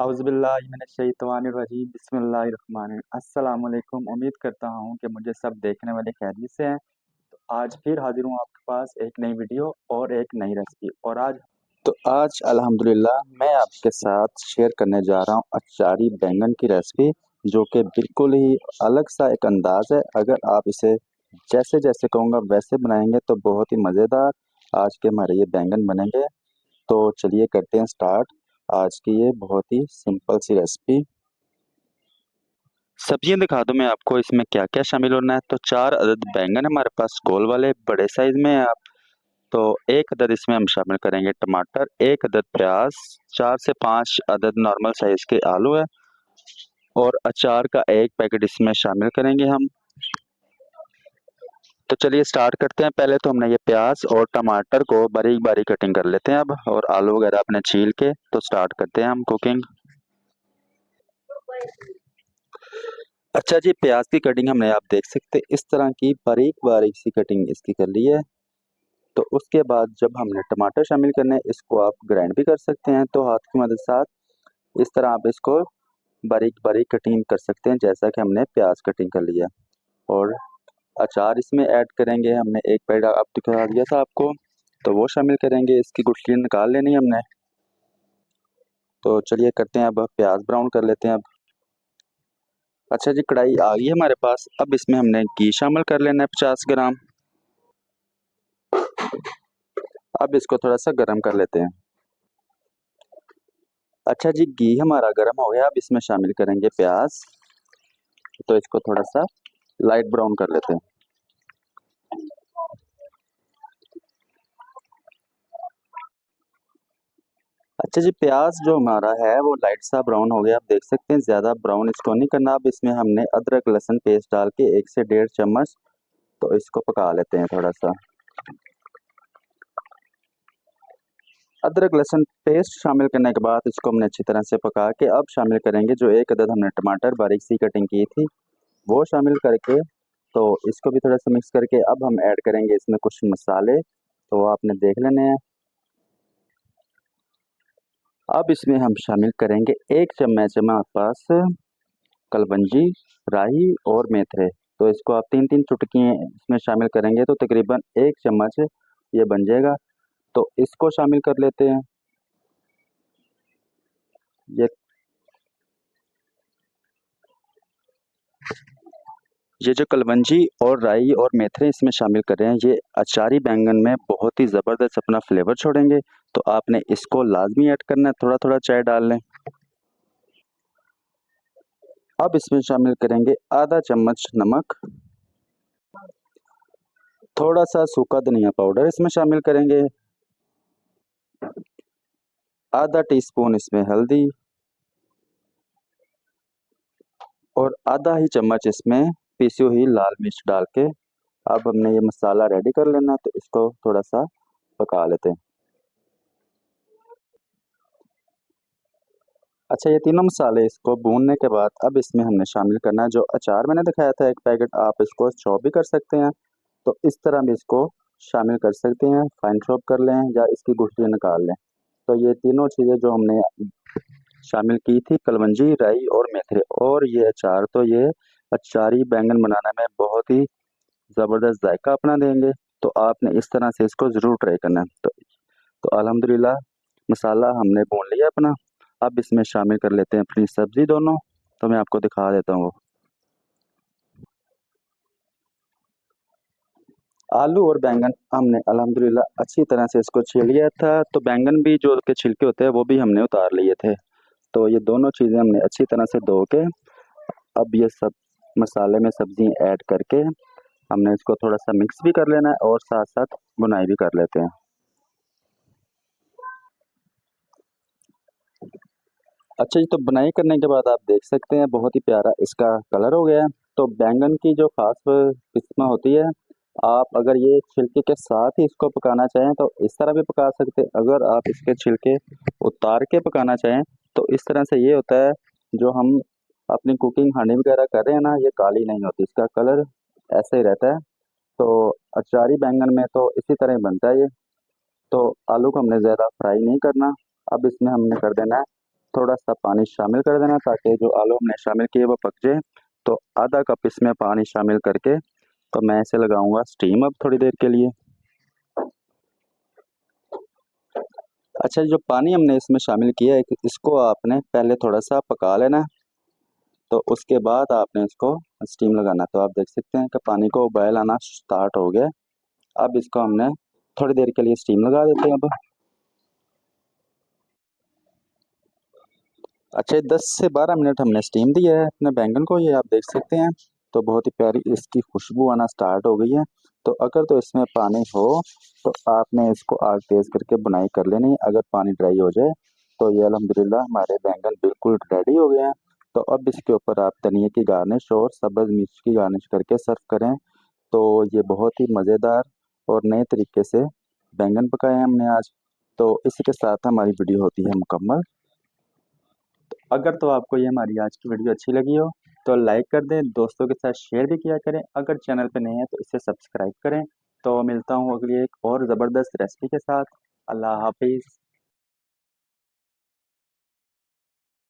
औज़ुबिल्लाहिमिनश्शैतानिर्रजीम बिस्मिल्लाहिर्रहमानिर्रहीम। अस्सलाम वालेकुम। उम्मीद करता हूँ कि मुझे सब देखने वाले खैरियत से हैं। तो आज फिर हाजिर हूँ आपके पास एक नई वीडियो और एक नई रेसिपी। और आज अल्हम्दुलिल्लाह मैं आपके साथ शेयर करने जा रहा हूँ अचारी बैंगन की रेसिपी, जो कि बिल्कुल ही अलग सा एक अंदाज़ है। अगर आप इसे जैसे जैसे कहूँगा वैसे बनाएंगे तो बहुत ही मज़ेदार आज के हमारे ये बैंगन बनेंगे। तो चलिए करते हैं स्टार्ट आज की ये बहुत ही सिंपल सी रेसिपी। सब्जियां दिखा दूं मैं आपको इसमें क्या क्या शामिल होना है। तो 4 अदद बैंगन हमारे पास गोल वाले बड़े साइज में है। आप तो 1 अदद इसमें हम शामिल करेंगे टमाटर, 1 अदद प्याज, 4 से 5 अदद नॉर्मल साइज के आलू है और अचार का 1 पैकेट इसमें शामिल करेंगे हम। तो चलिए स्टार्ट करते हैं। पहले तो हमने ये प्याज और टमाटर को बारीक बारीक कटिंग कर लेते हैं अब, और आलू वगैरह अपने छील के। तो स्टार्ट करते हैं हम कुकिंग। अच्छा जी, प्याज की कटिंग हमने आप देख सकते हैं इस तरह की बारीक बारीक सी कटिंग इसकी कर ली है। तो उसके बाद जब हमने टमाटर शामिल करने हैं, इसको आप ग्राइंड भी कर सकते हैं तो हाथ की मदद साथ इस तरह आप इसको बारीक बारीक कटिंग कर सकते हैं जैसा कि हमने प्याज कटिंग कर लिया। और अचार इसमें ऐड करेंगे हमने, एक पैकेट आप दिखा दिया था आपको, तो वो शामिल करेंगे। इसकी गुठली निकाल लेनी है हमने। तो चलिए करते हैं, अब प्याज ब्राउन कर लेते हैं अब। अच्छा जी, कढ़ाई आ गई है हमारे पास। अब इसमें हमने घी शामिल कर लेना है 50 ग्राम। अब इसको थोड़ा सा गर्म कर लेते हैं। अच्छा जी, घी हमारा गर्म हो गया। अब इसमें शामिल करेंगे प्याज। तो इसको थोड़ा सा लाइट ब्राउन कर लेते हैं। अच्छा जी, प्याज जो हमारा है वो लाइट सा ब्राउन हो गया। आप देख सकते हैं, ज़्यादा ब्राउन इसको नहीं करना। अब इसमें हमने अदरक लहसुन पेस्ट डाल के 1 से 1.5 चम्मच तो इसको पका लेते हैं थोड़ा सा। अदरक लहसुन पेस्ट शामिल करने के बाद इसको हमने अच्छी तरह से पका के अब शामिल करेंगे जो 1 अदद हमने टमाटर बारीक सी कटिंग की थी वो शामिल करके, तो इसको भी थोड़ा सा मिक्स करके अब हम ऐड करेंगे इसमें कुछ मसाले, तो वो आपने देख लेने हैं। अब इसमें हम शामिल करेंगे 1 चम्मच हमारे पास कलबंजी, राई और मेथरे। तो इसको आप 3-3 चुटकी इसमें शामिल करेंगे तो तकरीबन 1 चम्मच ये बन जाएगा। तो इसको शामिल कर लेते हैं। ये ये जो कलवंजी और राई और मेथरे इसमें शामिल कर रहे हैं, ये अचारी बैंगन में बहुत ही ज़बरदस्त अपना फ्लेवर छोड़ेंगे। तो आपने इसको लाजमी ऐड करना है, थोड़ा थोड़ा चाय डाल लें। अब इसमें शामिल करेंगे आधा चम्मच नमक, थोड़ा सा सूखा धनिया पाउडर इसमें शामिल करेंगे, आधा टीस्पून इसमें हल्दी और आधा ही चम्मच इसमें पीसी हुई लाल मिर्च डाल के अब हमने ये मसाला रेडी कर लेना। तो इसको थोड़ा सा पका लेते हैं। अच्छा, ये तीनों मसाले इसको भूनने के बाद अब इसमें हमने शामिल करना है जो अचार मैंने दिखाया था 1 पैकेट। आप इसको चॉप भी कर सकते हैं, तो इस तरह भी इसको शामिल कर सकते हैं, फाइन चॉप कर लें या इसकी गुठली निकाल लें। तो ये तीनों चीज़ें जो हमने शामिल की थी, कलवंजी, राई और मेथरे और ये अचार, तो ये अचारी बैंगन बनाने में बहुत ही ज़बरदस्त जायका अपना देंगे। तो आपने इस तरह से इसको ज़रूर ट्राई करना है। तो अल्हम्दुलिल्लाह मसाला हमने भून लिया अपना। अब इसमें शामिल कर लेते हैं अपनी सब्ज़ी दोनों। तो मैं आपको दिखा देता हूँ वो। आलू और बैंगन हमने अल्हम्दुलिल्लाह अच्छी तरह से इसको छील लिया था। तो बैंगन भी जो के छिलके होते हैं वो भी हमने उतार लिए थे। तो ये दोनों चीज़ें हमने अच्छी तरह से धो के अब ये सब मसाले में सब्ज़ी ऐड करके हमने इसको थोड़ा सा मिक्स भी कर लेना है और साथ साथ बुनाई भी कर लेते हैं। अच्छा जी, तो बुनाई करने के बाद आप देख सकते हैं बहुत ही प्यारा इसका कलर हो गया है। तो बैंगन की जो खास किस्म होती है, आप अगर ये छिलके के साथ ही इसको पकाना चाहें तो इस तरह भी पका सकते हैं। अगर आप इसके छिलके उतार के पकाना चाहें तो इस तरह से ये होता है, जो हम अपनी कुकिंग हांडी वगैरह कर रहे हैं ना, ये काली नहीं होती, इसका कलर ऐसे ही रहता है। तो अचारी बैंगन में तो इसी तरह ही बनता है ये। तो आलू को हमने ज़्यादा फ्राई नहीं करना। अब इसमें हमने कर देना है थोड़ा सा पानी शामिल कर देना ताकि जो आलू हमने शामिल किए वो पक जाए। तो आधा कप इसमें पानी शामिल करके तो मैं इसे लगाऊंगा स्टीम अब थोड़ी देर के लिए। अच्छा, जो पानी हमने इसमें शामिल किया है इसको आपने पहले थोड़ा सा पका लेना, तो उसके बाद आपने इसको स्टीम लगाना। तो आप देख सकते हैं कि पानी को उबाल आना स्टार्ट हो गया। अब इसको हमने थोड़ी देर के लिए स्टीम लगा देते हैं अब। अच्छा, 10 से 12 मिनट हमने स्टीम दिया है अपने बैंगन को, ये आप देख सकते हैं। तो बहुत ही प्यारी इसकी खुशबू आना स्टार्ट हो गई है। तो अगर तो इसमें पानी हो तो आपने इसको आग तेज़ करके बुनाई कर लेनी है। अगर पानी ड्राई हो जाए तो ये अल्हम्दुलिल्लाह हमारे बैंगन बिल्कुल रेडी हो गए हैं। तो अब इसके ऊपर आप धनिया की गार्निश और सब्ज़ मिर्च की गार्निश करके सर्व करें। तो ये बहुत ही मज़ेदार और नए तरीके से बैंगन पकाए हैं हमने आज। तो इसी के साथ हमारी वीडियो होती है मुकम्मल। अगर तो आपको ये हमारी आज की वीडियो अच्छी लगी हो तो लाइक कर दें, दोस्तों के साथ शेयर भी किया करें। अगर चैनल पे नए हैं तो इसे सब्सक्राइब करें। तो मिलता हूँ अगली एक और ज़बरदस्त रेसिपी के साथ। अल्लाह हाफिज़।